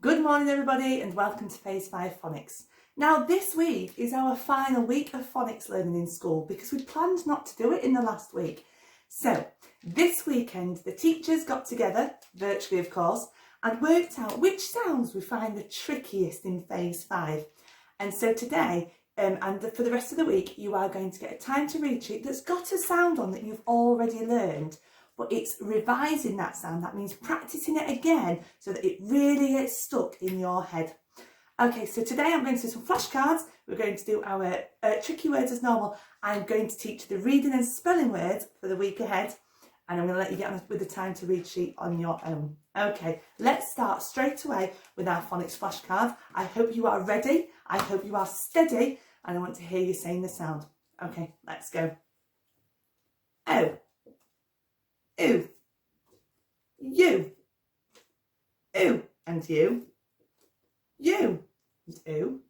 Good morning everybody and welcome to Ph5a Phonics. Now this week is our final week of phonics learning in school because we planned not to do it in the last week. So this weekend the teachers got together, virtually of course, and worked out which sounds we find the trickiest in phase 5. And so today for the rest of the week you are going to get a time to read sheet that's got a sound on that you've already learned. But it's revising that sound. That means practicing it again so that it really gets stuck in your head. Okay, so today I'm going to do some flashcards. We're going to do our tricky words as normal. I'm going to teach the reading and spelling words for the week ahead. And I'm going to let you get on with the time to read sheet on your own. Okay, let's start straight away with our phonics flashcards. I hope you are ready. I hope you are steady. And I want to hear you saying the sound. Okay, let's go. O. Ooh, you, ooh, and you, and ooh,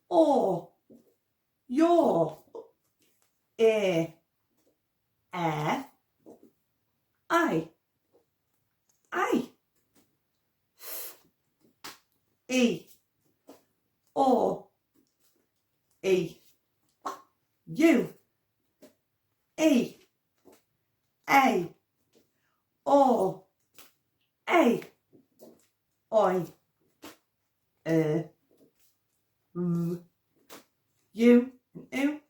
or, your, air, I, e, or, you, a, or, oi, you, and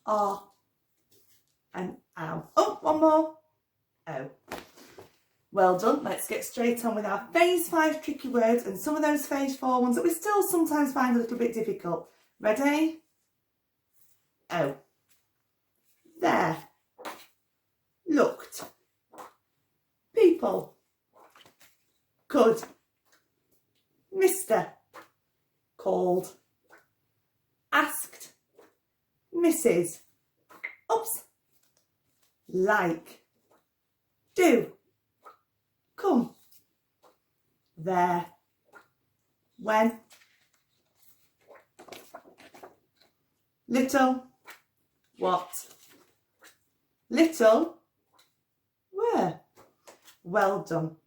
are, and ow. Oh, one more. Oh. Well done. Let's get straight on with our phase 5 tricky words and some of those phase 4 ones that we still sometimes find a little bit difficult. Ready? Oh. There. Looked. People. Could. Mr. Called. Asked. Mrs. Oops. Like. Do. Come. There. When. Little. What. Little. Where. Well done.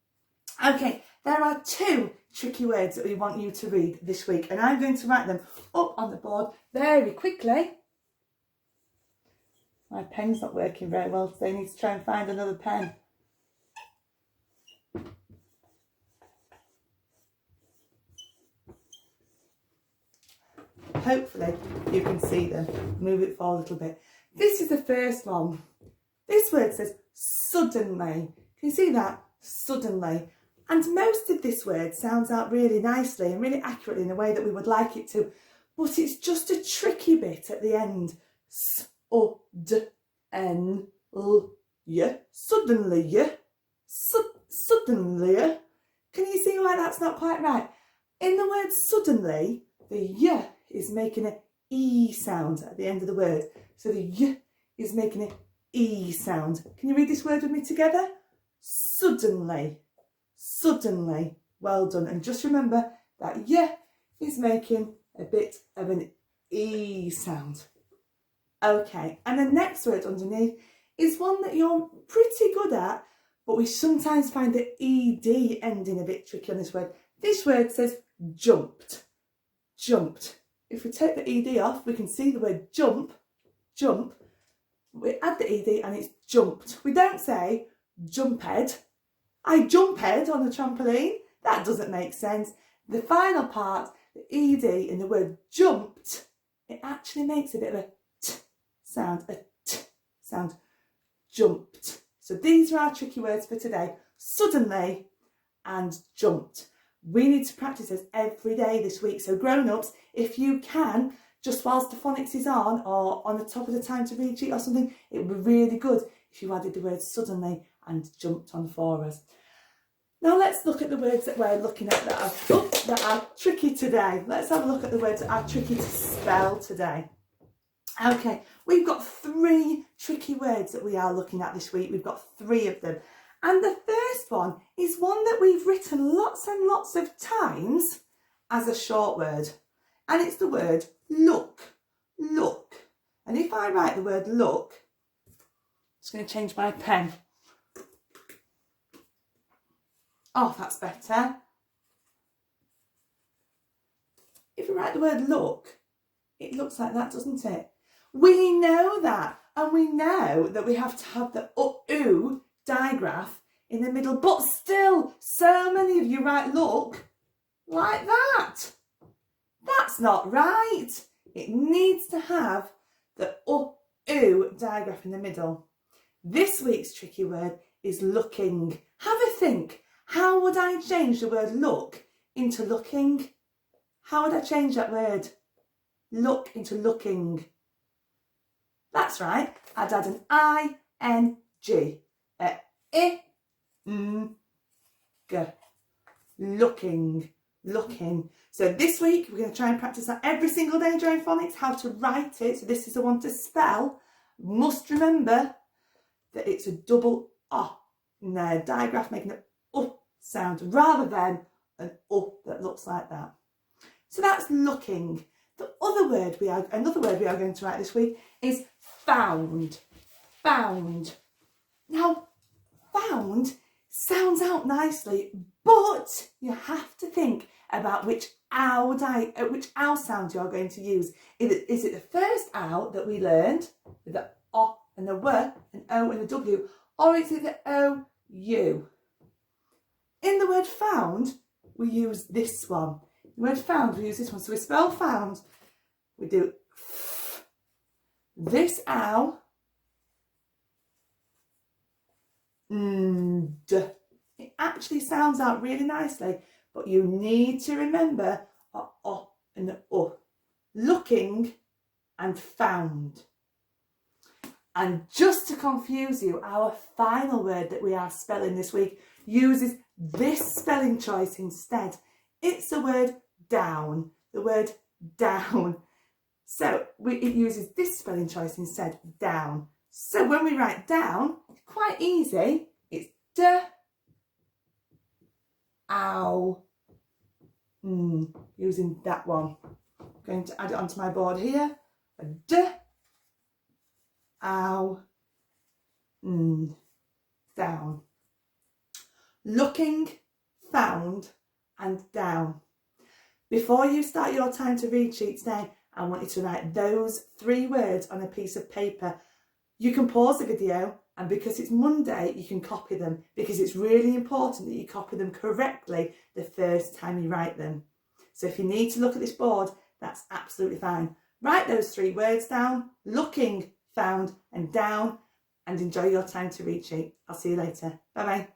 Okay, there are 2 tricky words that we want you to read this week, and I'm going to write them up on the board very quickly. My pen's not working very well, so I need to try and find another pen. Hopefully you can see them. Move it forward a little bit. This is the first one. This word says suddenly. Can you see that? Suddenly. And most of this word sounds out really nicely and really accurately in a way that we would like it to. But it's just a tricky bit at the end. S-U-D-N-L-Y. Suddenly. Suddenly. Can you see why that's not quite right? In the word suddenly, the y is making an e sound at the end of the word. So the y is making an e sound. Can you read this word with me together? Suddenly. Suddenly. Well done. And just remember that y is making a bit of an e sound. Okay, and the next word underneath is one that you're pretty good at, but we sometimes find the ed ending a bit tricky on this word. This word says jumped. Jumped. If we take the ed off, we can see the word jump. Jump. We add the ed and it's jumped. We don't say jumped. I jumped on a trampoline. That doesn't make sense. The final part, the ed in the word jumped, it actually makes a bit of a t sound, a t sound. Jumped. So these are our tricky words for today. Suddenly and jumped. We need to practice this every day this week. So grown-ups, if you can, just whilst the phonics is on or on the top of the time to read sheet or something, it would be really good if you added the word suddenly and jumped on for us. Now let's look at the words that we're looking at that are tricky today. Let's have a look at the words that are tricky to spell today. Okay, we've got 3 tricky words that we are looking at this week. We've got 3 of them. And the first one is one that we've written lots and lots of times as a short word. And it's the word look. Look. And if I write the word look, I'm just going to change my pen. Oh, that's better. If we write the word look, it looks like that, doesn't it? We know that, and we know that we have to have the ooh digraph in the middle, but still, so many of you write look like that. That's not right. It needs to have the ooh digraph in the middle. This week's tricky word is looking. Have a think. How would I change the word look into looking? How would I change that word? Look into looking. That's right. I'd add an ing. G. Looking. Looking. So this week we're going to try and practice that every single day during phonics, how to write it. So this is the one to spell. Must remember that it's a double O in their digraph, making an sound rather than an that looks like that. So that's looking. Another word we are going to write this week is found. Found. Now, found sounds out nicely, but you have to think about which ow sound you're going to use. Is it the first ow that we learned with the O and the W, an O and a W, or is it the OU? In the word found, we use this one. The word found, we use this one. So we spell found, we do this ow, It actually sounds out really nicely, but you need to remember and the looking and found. And just to confuse you, our final word that we are spelling this week uses this spelling choice instead. It's the word down. The word down. So it uses this spelling choice instead, down. So when we write down, it's quite easy. It's d, ow, using that one. I'm going to add it onto my board here. A d, ow, down. Looking, found, and down. Before you start your time to read sheet today, I want you to write those 3 words on a piece of paper. You can pause the video, and because it's Monday, you can copy them, because it's really important that you copy them correctly the first time you write them. So if you need to look at this board, that's absolutely fine. Write those 3 words down, looking, found, and down, and enjoy your time to read sheet. I'll see you later. Bye bye.